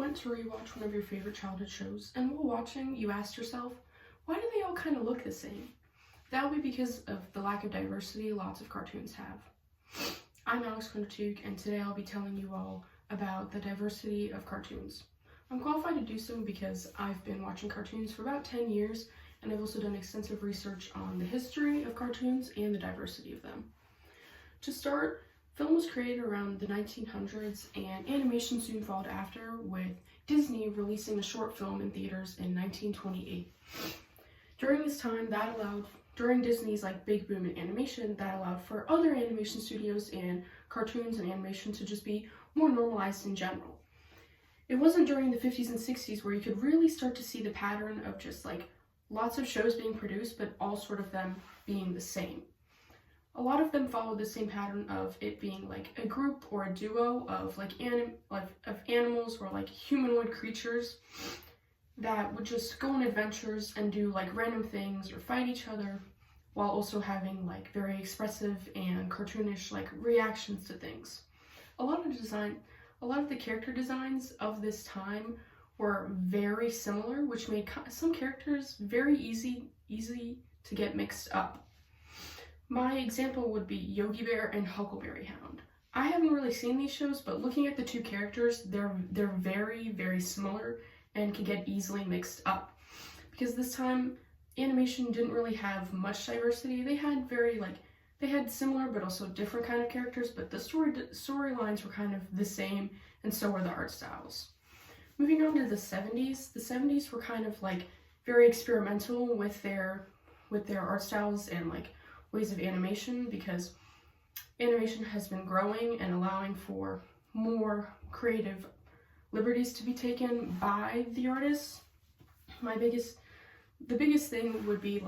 went to rewatch one of your favorite childhood shows, and while watching, you asked yourself, why do they all kind of look the same? That would be because of the lack of diversity lots of cartoons have. I'm Kondratyuk, and today I'll be telling you all about the diversity of cartoons. I'm qualified to do so because I've been watching cartoons for about 10 years, and I've also done extensive research on the history of cartoons and the diversity of them. To start, film was created around the 1900s, and animation soon followed after, with Disney releasing a short film in theaters in 1928. During this time, during Disney's big boom in animation, that allowed for other animation studios and cartoons and animation to just be more normalized in general. It wasn't during the 50s and 60s where you could really start to see the pattern of just lots of shows being produced, but all sort of them being the same. A lot of them followed the same pattern of it being a group or a duo of animals or humanoid creatures that would just go on adventures and do random things or fight each other, while also having very expressive and cartoonish reactions to things. A lot of the character designs of this time were very similar, which made some characters very easy to get mixed up. My example would be Yogi Bear and Huckleberry Hound. I haven't really seen these shows, but looking at the two characters, they're very, very similar and can get easily mixed up. Because this time, animation didn't really have much diversity. They had similar but also different kind of characters, but the storylines were kind of the same, and so were the art styles. Moving on to the 70s were kind of very experimental with their art styles and ways of animation, because animation has been growing and allowing for more creative liberties to be taken by the artists. The biggest thing would be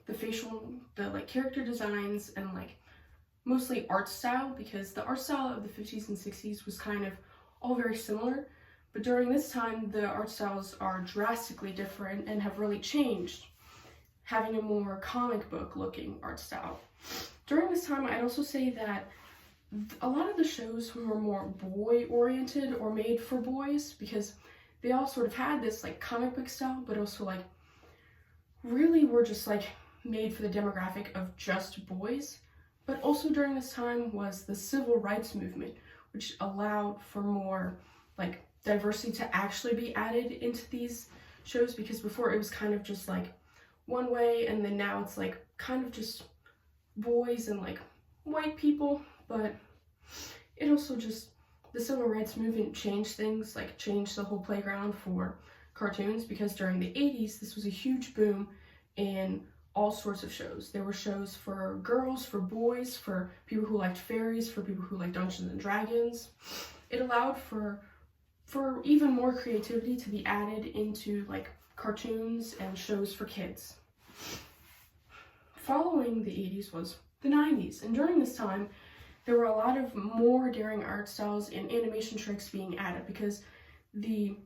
the character designs and mostly art style, because the art style of the 50s and 60s was kind of all very similar, but during this time the art styles are drastically different and have really changed, having a more comic book looking art style. During this time, I'd also say that a lot of the shows were more boy oriented or made for boys, because they all sort of had this comic book style, but also really were just made for the demographic of just boys. But also during this time was the civil rights movement, which allowed for more diversity to actually be added into these shows, because before it was kind of just one way, and then now it's kind of just boys and white people. But it also just, the civil rights movement changed things, changed the whole playground for cartoons, because during the 80s this was a huge boom in all sorts of shows. There were shows for girls, for boys, for people who liked fairies, for people who liked Dungeons and Dragons. It allowed for even more creativity to be added into cartoons and shows for kids. Following the 80s was the 90s, and during this time there were a lot of more daring art styles and animation tricks being added, because the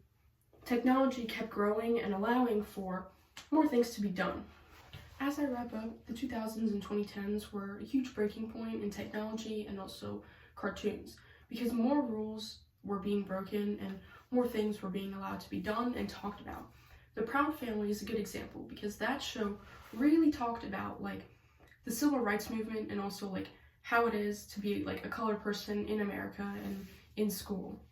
technology kept growing and allowing for more things to be done. As I wrap up, the 2000s and 2010s were a huge breaking point in technology and also cartoons, because more rules were being broken and more things were being allowed to be done and talked about. The Proud Family is a good example, because that show really talked about the civil rights movement and also how it is to be a colored person in America and in school.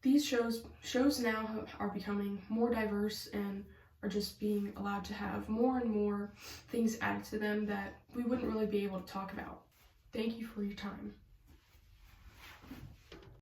These shows now are becoming more diverse and are just being allowed to have more and more things added to them that we wouldn't really be able to talk about. Thank you for your time.